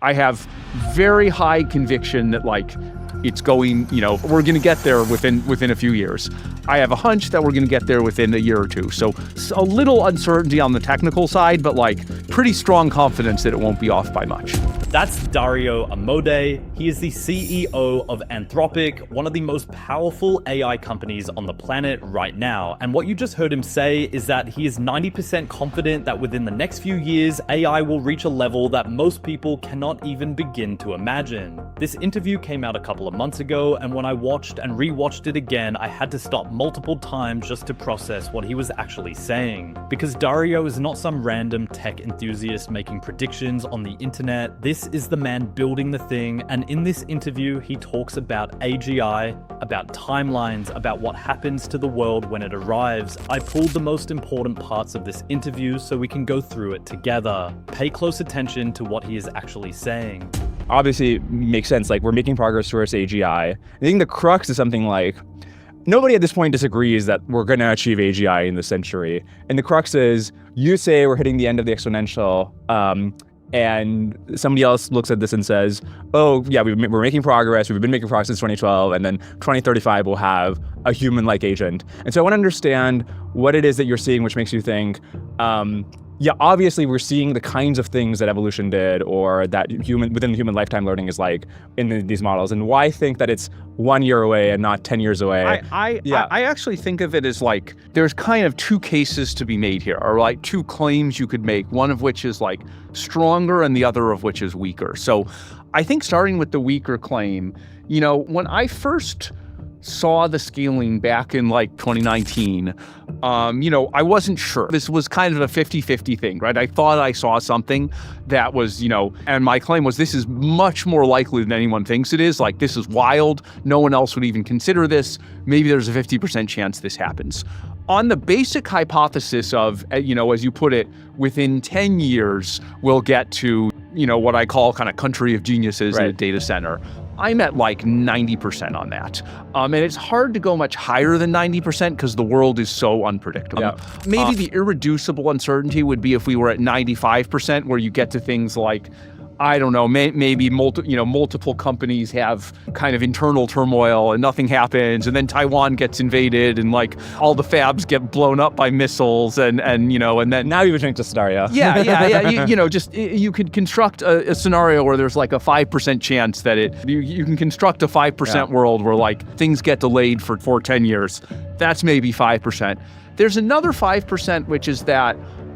I have very high conviction that like it's going, we're going to get there within a few years. I have a hunch that we're going to get there within a year or two. So a little uncertainty on the technical side, but like pretty strong confidence that it won't be off by much. That's Dario Amodei. He is the CEO of Anthropic, one of the most powerful AI companies on the planet right now. And what you just heard him say is that he is 90% confident that within the next few years, AI will reach a level that most people cannot even begin to imagine. This interview came out a couple of months ago, and when I watched and rewatched it again, I had to stop multiple times just to process what he was actually saying. Because Dario is not some random tech enthusiast making predictions on the internet. This is the man building the thing, and in this interview, he talks about AGI, about timelines, about what happens to the world when it arrives. I pulled the most important parts of this interview so we can go through it together. Pay close attention to what he is actually saying. Obviously, it makes sense. Like, we're making progress towards AGI. I think the crux is something like, nobody at this point disagrees that we're going to achieve AGI in this century. And the crux is, you say we're hitting the end of the exponential, and somebody else looks at this and says, oh, yeah, we're making progress. We've been making progress since 2012. And then 2035, we'll have a human-like agent. And so I want to understand what it is that you're seeing, which makes you think, yeah, obviously we're seeing the kinds of things that evolution did, or that within the human lifetime learning is like in these models, and why think that it's 1 year away and not 10 years away? I actually think of it as like there's kind of two cases to be made here, or like two claims you could make, one of which is like stronger and the other of which is weaker. So I think starting with the weaker claim, when I first saw the scaling back in like 2019, I wasn't sure. This was kind of a 50-50 thing, right? I thought I saw something that was, and my claim was this is much more likely than anyone thinks it is. Like, this is wild. No one else would even consider this. Maybe there's a 50% chance this happens. On the basic hypothesis of, as you put it, within 10 years, we'll get to, what I call kind of country of geniuses in a data center. I'm at like 90% on that. And it's hard to go much higher than 90% because the world is so unpredictable. Yeah. Maybe the irreducible uncertainty would be if we were at 95%, where you get to things like, I don't know, maybe multiple companies have kind of internal turmoil and nothing happens, and then Taiwan gets invaded and like all the fabs get blown up by missiles and then now you've changed the scenario. You could construct a scenario where there's like a 5% chance that you can construct a 5% world where like things get delayed for 10 years. That's maybe 5%. There's another 5%, which is that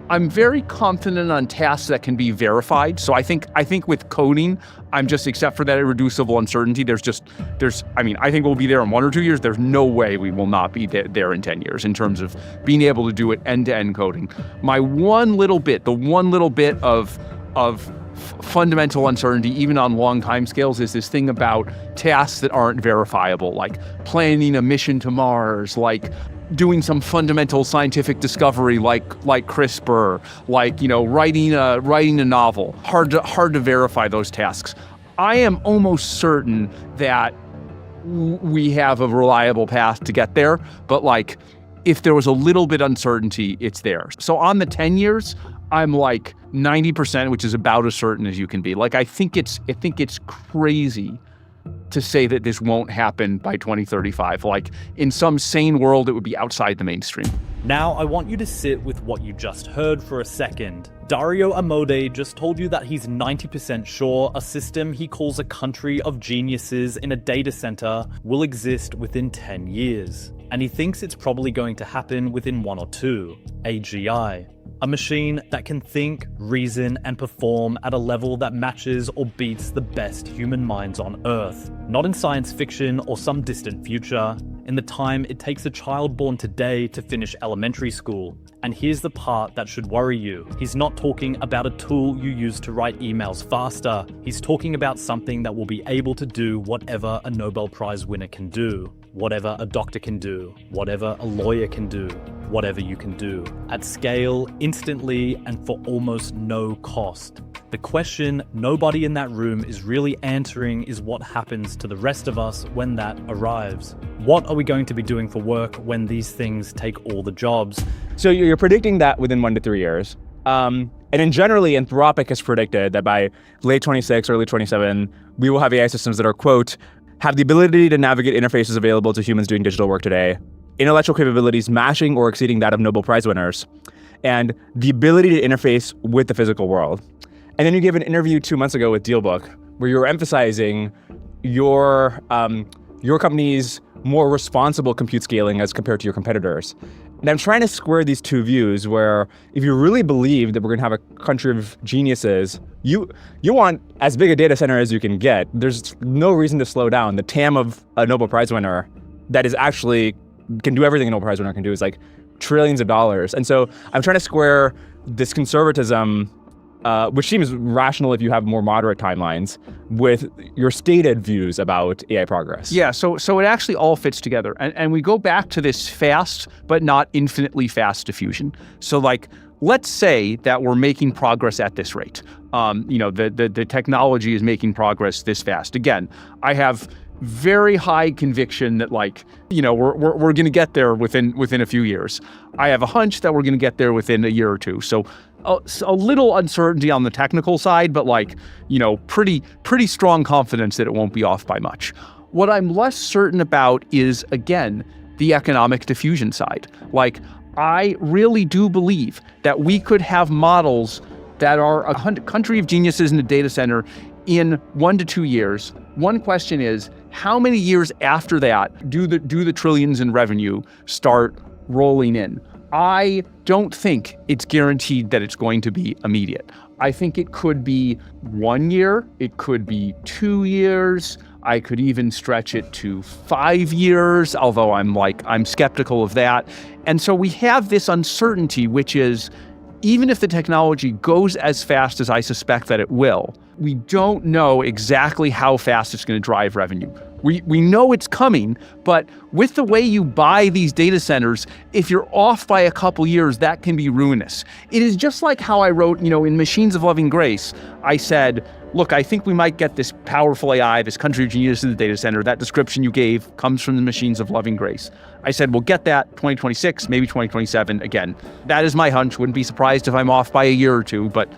I'm very confident on tasks that can be verified. So I think with coding, I'm just, except for that irreducible uncertainty, I think we'll be there in 1 or 2 years. There's no way we will not be there in 10 years in terms of being able to do it end-to-end coding. The one little bit of fundamental uncertainty, even on long time scales, is this thing about tasks that aren't verifiable, like planning a mission to Mars, like doing some fundamental scientific discovery like CRISPR, like writing a novel. Hard to verify those tasks. I am almost certain that we have a reliable path to get there, but like if there was a little bit uncertainty, it's there. So on the 10 years, I'm like 90%, which is about as certain as you can be. Like I think it's crazy to say that this won't happen by 2035. Like, in some sane world, it would be outside the mainstream. Now, I want you to sit with what you just heard for a second. Dario Amodei just told you that he's 90% sure a system he calls a country of geniuses in a data center will exist within 10 years. And he thinks it's probably going to happen within 1 or 2, AGI. A machine that can think, reason, and perform at a level that matches or beats the best human minds on Earth. Not in science fiction or some distant future, in the time it takes a child born today to finish elementary school. And here's the part that should worry you. He's not talking about a tool you use to write emails faster. He's talking about something that will be able to do whatever a Nobel Prize winner can do, whatever a doctor can do, whatever a lawyer can do, whatever you can do, at scale, instantly, and for almost no cost. The question nobody in that room is really answering is what happens to the rest of us when that arrives. What are we going to be doing for work when these things take all the jobs? So you're predicting that within 1 to 3 years. And then generally, Anthropic has predicted that by late 26, early 27, we will have AI systems that are, quote, have the ability to navigate interfaces available to humans doing digital work today, intellectual capabilities matching or exceeding that of Nobel Prize winners, and the ability to interface with the physical world. And then you gave an interview 2 months ago with DealBook, where you were emphasizing your company's more responsible compute scaling as compared to your competitors. And I'm trying to square these two views where if you really believe that we're going to have a country of geniuses, you want as big a data center as you can get. There's no reason to slow down. The TAM of a Nobel Prize winner that is actually can do everything a Nobel Prize winner can do is like trillions of dollars. And so I'm trying to square this conservatism, which seems rational if you have more moderate timelines, with your stated views about AI progress. Yeah, so it actually all fits together. And we go back to this fast, but not infinitely fast diffusion. So like, let's say that we're making progress at this rate. The technology is making progress this fast. Again, I have very high conviction that we're going to get there within a few years. I have a hunch that we're going to get there within a year or two. So a little uncertainty on the technical side, but pretty strong confidence that it won't be off by much. What I'm less certain about is, again, the economic diffusion side. I really do believe that we could have models that are a country of geniuses in a data center in 1 to 2 years. One question is, how many years after that do the trillions in revenue start rolling in? I don't think it's guaranteed that it's going to be immediate. I think it could be 1 year, it could be 2 years, I could even stretch it to 5 years, although I'm skeptical of that. And so we have this uncertainty, which is, even if the technology goes as fast as I suspect that it will, we don't know exactly how fast it's going to drive revenue. We know it's coming, but with the way you buy these data centers, if you're off by a couple years, that can be ruinous. It is just like how I wrote, in Machines of Loving Grace, I said, look, I think we might get this powerful AI, this country of genius in the data center. That description you gave comes from the Machines of Loving Grace. I said, we'll get that 2026, maybe 2027. Again, that is my hunch. Wouldn't be surprised if I'm off by a year or two, but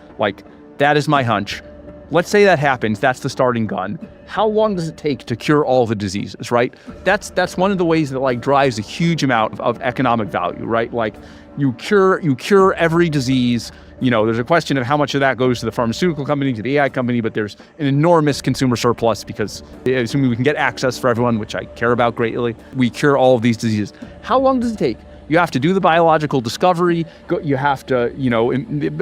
that is my hunch. Let's say that happens. That's the starting gun. How long does it take to cure all the diseases, right? That's one of the ways that drives a huge amount of economic value, right? You cure every disease. There's a question of how much of that goes to the pharmaceutical company, to the AI company, but there's an enormous consumer surplus because assuming we can get access for everyone, which I care about greatly, we cure all of these diseases. How long does it take? You have to do the biological discovery. You have to,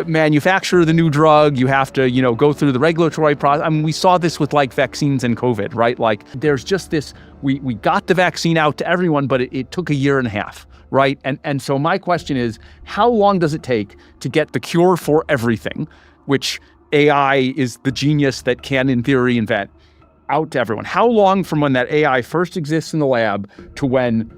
manufacture the new drug. You have to, go through the regulatory process. I mean, we saw this with vaccines and COVID, right? There's just this, we got the vaccine out to everyone, but it took a year and a half, right? And so my question is, how long does it take to get the cure for everything, which AI is the genius that can, in theory, invent, out to everyone? How long from when that AI first exists in the lab to when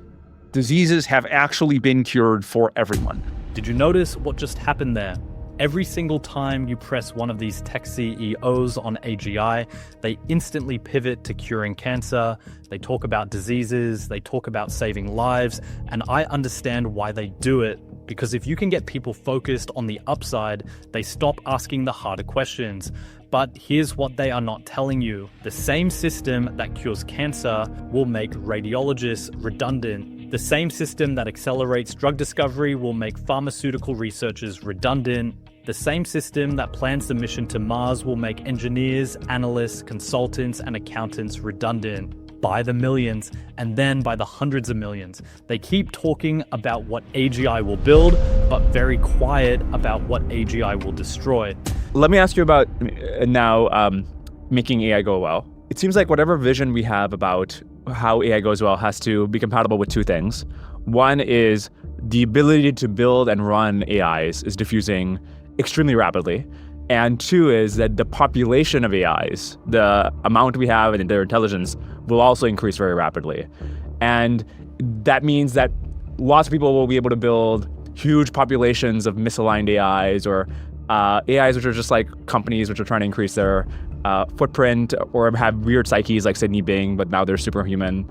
diseases have actually been cured for everyone? Did you notice what just happened there? Every single time you press one of these tech CEOs on AGI, they instantly pivot to curing cancer. They talk about diseases, they talk about saving lives, and I understand why they do it. Because if you can get people focused on the upside, they stop asking the harder questions. But here's what they are not telling you. The same system that cures cancer will make radiologists redundant. The same system that accelerates drug discovery will make pharmaceutical researchers redundant. The same system that plans the mission to Mars will make engineers, analysts, consultants, and accountants redundant. By the millions, and then by the hundreds of millions. They keep talking about what AGI will build, but very quiet about what AGI will destroy. Let me ask you about now making AI go well. It seems like whatever vision we have about how AI goes well has to be compatible with two things. One is the ability to build and run AIs is diffusing extremely rapidly. And two is that the population of AIs, the amount we have and their intelligence, will also increase very rapidly. And that means that lots of people will be able to build huge populations of misaligned AIs or AIs which are just like companies which are trying to increase their footprint or have weird psyches like Sydney Bing, but now they're superhuman.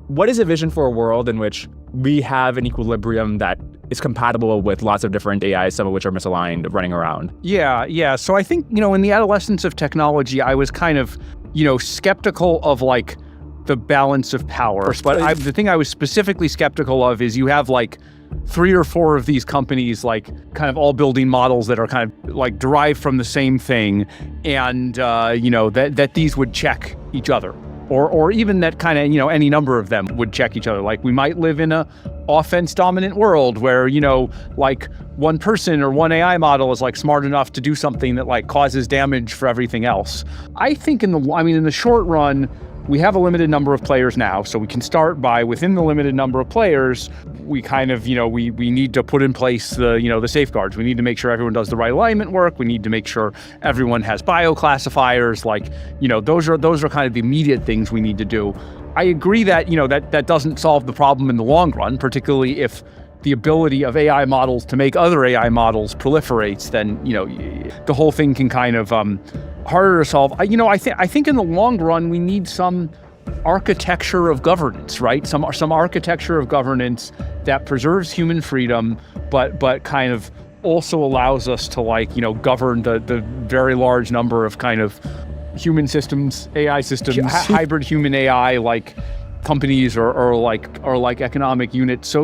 what is a vision for a world in which we have an equilibrium that is compatible with lots of different AIs, some of which are misaligned, running around? Yeah. So I think, in the adolescence of technology, I was kind of, skeptical of like the balance of power. But the thing I was specifically skeptical of is you have like 3 or 4 of these companies, like kind of all building models that are kind of like derived from the same thing. And, that these would check each other. Or even that kind of, any number of them would check each other. Like we might live in a offense dominant world where, like one person or one AI model is like smart enough to do something that like causes damage for everything else. I think in the short run, we have a limited number of players now, so we can start by within the limited number of players, we kind of, we need to put in place the safeguards. We need to make sure everyone does the right alignment work. We need to make sure everyone has bioclassifiers. Like, those are kind of the immediate things we need to do. I agree that, that doesn't solve the problem in the long run, particularly if the ability of AI models to make other AI models proliferates, then, the whole thing can kind of harder to solve. I think in the long run, we need some architecture of governance, right? Some architecture of governance that preserves human freedom, but kind of also allows us to like, govern the very large number of kind of human systems, AI systems, hybrid human AI, like companies or like economic units. So,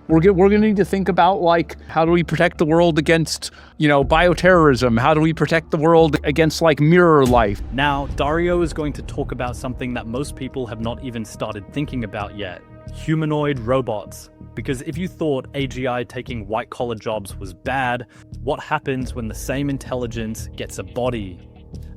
we're going to need to think about like, how do we protect the world against, bioterrorism? How do we protect the world against like mirror life? Now, Dario is going to talk about something that most people have not even started thinking about yet. Humanoid robots. Because if you thought AGI taking white-collar jobs was bad, what happens when the same intelligence gets a body?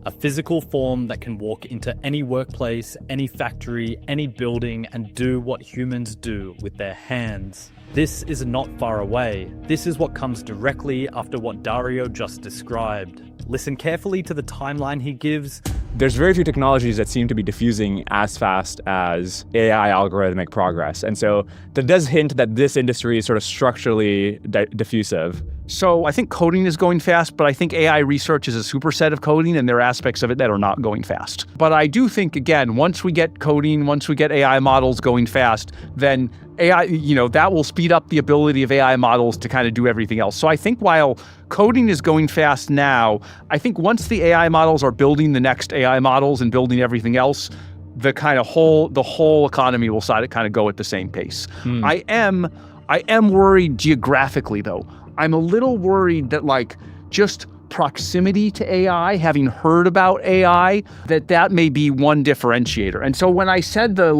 A physical form that can walk into any workplace, any factory, any building, and do what humans do with their hands. This is not far away. This is what comes directly after what Dario just described. Listen carefully to the timeline he gives. There's very few technologies that seem to be diffusing as fast as AI algorithmic progress. And so that does hint that this industry is sort of structurally diffusive. So I think coding is going fast, but I think AI research is a superset of coding, and there are aspects of it that are not going fast. But I do think, again, once we get coding, once we get AI models going fast, then AI, that will speed up the ability of AI models to kind of do everything else. So I think while coding is going fast now, I think once the AI models are building the next AI models and building everything else, the whole economy will kind of go at the same pace. I am worried geographically, though. I'm a little worried that like just proximity to AI, having heard about AI, that may be one differentiator. And so when I said the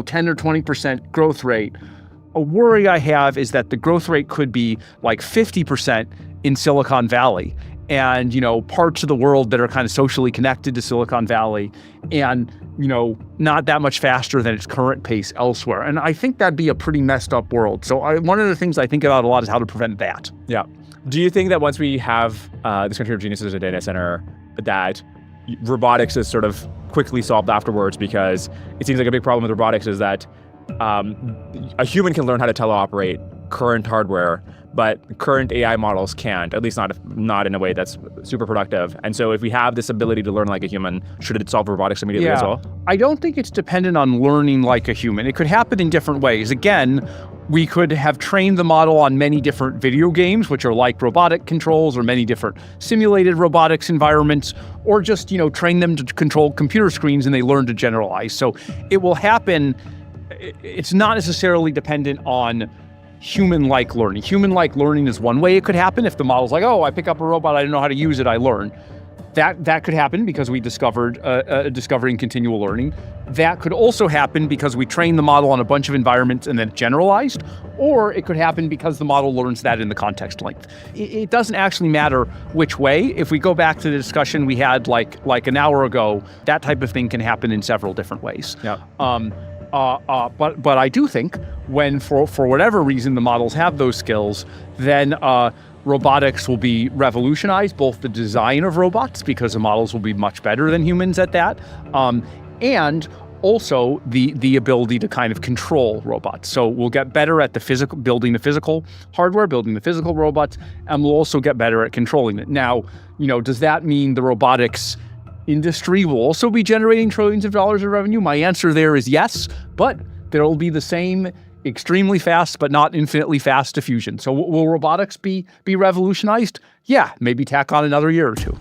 10 or 20% growth rate, a worry I have is that the growth rate could be like 50% in Silicon Valley and, parts of the world that are kind of socially connected to Silicon Valley and, not that much faster than its current pace elsewhere. And I think that'd be a pretty messed up world. So one of the things I think about a lot is how to prevent that. Yeah. Do you think that once we have this country of geniuses as a data center, that robotics is sort of quickly solved afterwards? Because it seems like a big problem with robotics is that a human can learn how to teleoperate current hardware, but current AI models can't, at least not in a way that's super productive. And so if we have this ability to learn like a human, should it solve robotics immediately as well? I don't think it's dependent on learning like a human. It could happen in different ways. Again, we could have trained the model on many different video games, which are like robotic controls, or many different simulated robotics environments, or just, train them to control computer screens and they learn to generalize. So it will happen. It's not necessarily dependent on human-like learning. Human-like learning is one way it could happen. If the model's like, oh, I pick up a robot, I don't know how to use it, I learn. That could happen because we discovered discovering continual learning. That could also happen because we trained the model on a bunch of environments and then generalized, or it could happen because the model learns that in the context length. It doesn't actually matter which way. If we go back to the discussion we had like an hour ago, that type of thing can happen in several different ways. Yeah. But I do think when for whatever reason the models have those skills, then robotics will be revolutionized, both the design of robots, because the models will be much better than humans at that, and also the ability to kind of control robots. So we'll get better at building the physical hardware, building the physical robots, and we'll also get better at controlling it. Now, does that mean the robotics industry will also be generating trillions of dollars of revenue? My answer there is yes, but There will be the same extremely fast but not infinitely fast diffusion. So will robotics be revolutionized? Yeah, maybe tack on another year or two.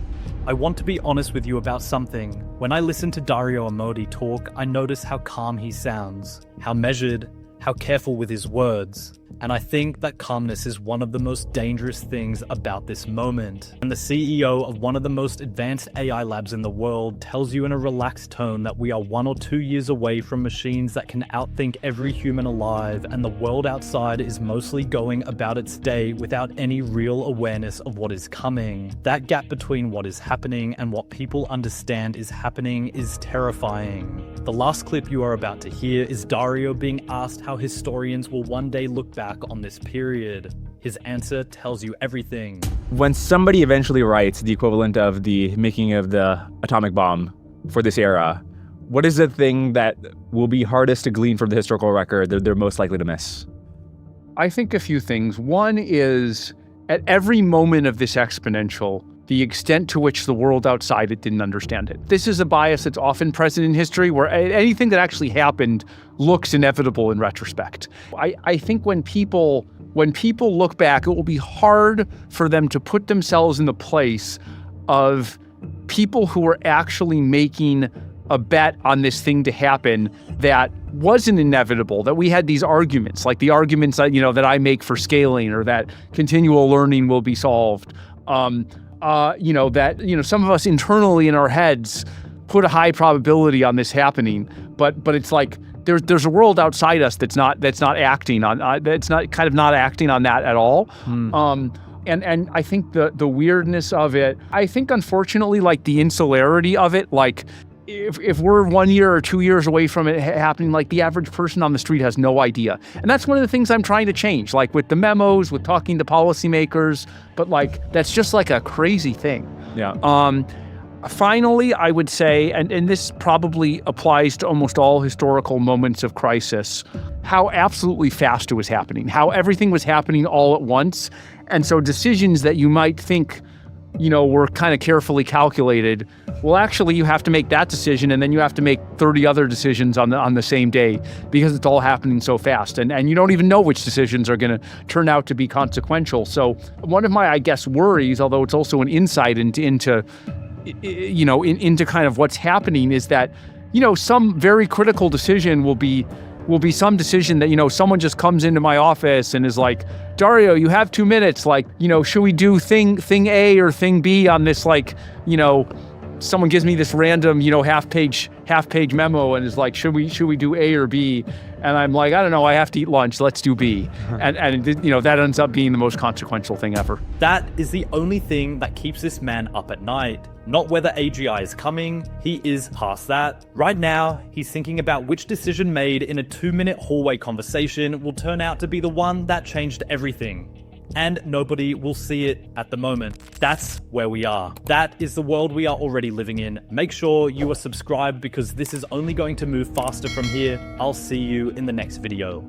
I want to be honest with you about something. When I listen to Dario Amodei talk, I notice how calm he sounds, how measured, how careful with his words. And I think that calmness is one of the most dangerous things about this moment. And the CEO of one of the most advanced AI labs in the world tells you in a relaxed tone that we are 1 or 2 years away from machines that can outthink every human alive, and the world outside is mostly going about its day without any real awareness of what is coming. That gap between what is happening and what people understand is happening is terrifying. The last clip you are about to hear is Dario being asked how historians will one day look back on this period. His answer tells you everything. When somebody eventually writes the equivalent of the making of the atomic bomb for this era, what is the thing that will be hardest to glean from the historical record that they're most likely to miss? I think a few things. One is, at every moment of this exponential, the extent to which the world outside it didn't understand it. This is a bias that's often present in history, where anything that actually happened looks inevitable in retrospect. I think when people look back, it will be hard for them to put themselves in the place of people who were actually making a bet on this thing to happen that wasn't inevitable, that we had these arguments, like the arguments that, that I make for scaling, or that continual learning will be solved. That some of us internally in our heads put a high probability on this happening, but it's like there's a world outside us that's not acting on that's not kind of not acting on that at all. And I think the weirdness of it, I think unfortunately, like the insularity of it, like if we're 1 year or 2 years away from it happening, like the average person on the street has no idea. And that's one of the things I'm trying to change, like with the memos, with talking to policymakers, but like, that's just like a crazy thing. Yeah. Finally, I would say, and this probably applies to almost all historical moments of crisis, how absolutely fast it was happening, how everything was happening all at once. And so decisions that you might think, were kind of carefully calculated, well, actually, you have to make that decision, and then you have to make 30 other decisions on the same day, because it's all happening so fast, and you don't even know which decisions are going to turn out to be consequential. So one of my, I guess, worries, although it's also an insight into kind of what's happening, is that some very critical decision will be some decision that, someone just comes into my office and is like, Dario, you have 2 minutes. Like, should we do thing A or thing B on this? Like, someone gives me this random, half page memo and is like, should we do A or B? And I'm like, I don't know, I have to eat lunch. Let's do B. And that ends up being the most consequential thing ever. That is the only thing that keeps this man up at night. Not whether AGI is coming, he is past that. Right now, he's thinking about which decision made in a 2-minute hallway conversation will turn out to be the one that changed everything. And nobody will see it at the moment. That's where we are. That is the world we are already living in. Make sure you are subscribed, because this is only going to move faster from here. I'll see you in the next video.